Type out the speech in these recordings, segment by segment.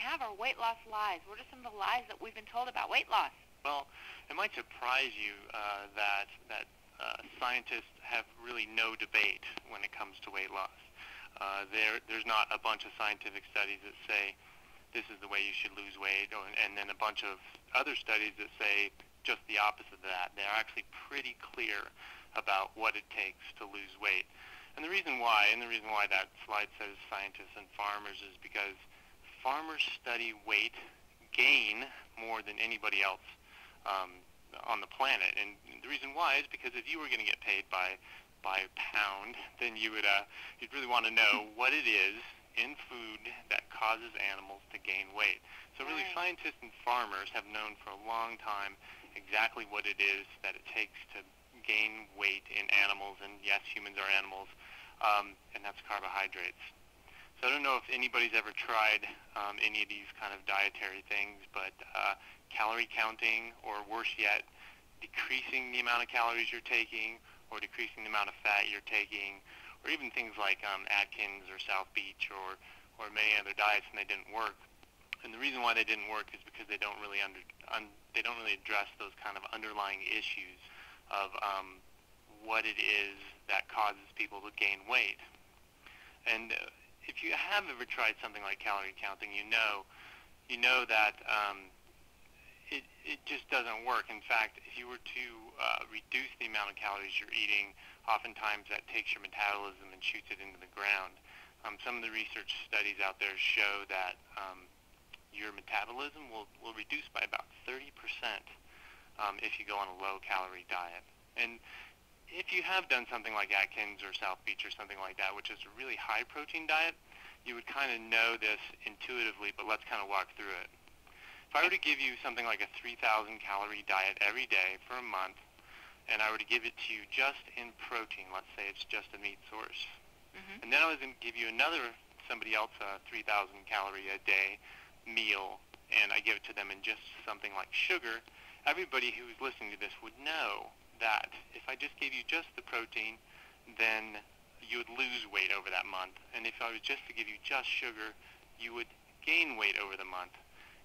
have our weight loss lies. What are some of the lies that we've been told about weight loss? Well, it might surprise you that scientists have really no debate when it comes to weight loss. There's not a bunch of scientific studies that say this is the way you should lose weight, and then a bunch of other studies that say just the opposite of that. They're actually pretty clear about what it takes to lose weight. And the reason why that slide says scientists and farmers is because farmers study weight gain more than anybody else on the planet. And the reason why is because if you were going to get paid by pound, then you'd really want to know what it is in food that causes animals to gain weight. So really, scientists and farmers have known for a long time exactly what it is that it takes to gain weight in animals, and yes, humans are animals, and that's carbohydrates. So I don't know if anybody's ever tried any of these kind of dietary things, but calorie counting, or worse yet, decreasing the amount of calories you're taking, or decreasing the amount of fat you're taking, or even things like Atkins or South Beach or many other diets, and they didn't work. And the reason why they didn't work is because they don't really address those kind of underlying issues of what it is that causes people to gain weight. And if you have ever tried something like calorie counting, you know that it just doesn't work. In fact, if you were to reduce the amount of calories you're eating, oftentimes that takes your metabolism and shoots it into the ground. Some of the research studies out there show that your metabolism will reduce by about 30% if you go on a low-calorie diet. And if you have done something like Atkins or South Beach or something like that, which is a really high-protein diet, you would kind of know this intuitively, but let's kind of walk through it. If I were to give you something like a 3,000-calorie diet every day for a month, and I were to give it to you just in protein, let's say it's just a meat source, and then I was going to give you somebody else a 3,000-calorie a day meal, and I give it to them in just something like sugar, everybody who's listening to this would know that if I just gave you just the protein, then you would lose weight over that month. And if I was just to give you just sugar, you would gain weight over the month.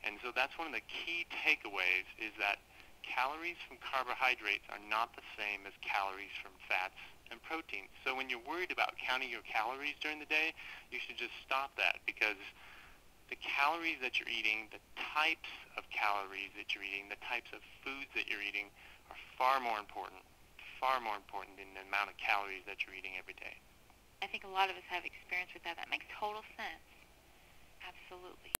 And so that's one of the key takeaways, is that calories from carbohydrates are not the same as calories from fats and proteins. So when you're worried about counting your calories during the day, you should just stop that, because the calories that you're eating, the types of calories that you're eating, the types of foods that you're eating are far more important than the amount of calories that you're eating every day. I think a lot of us have experience with that. That makes total sense. Absolutely.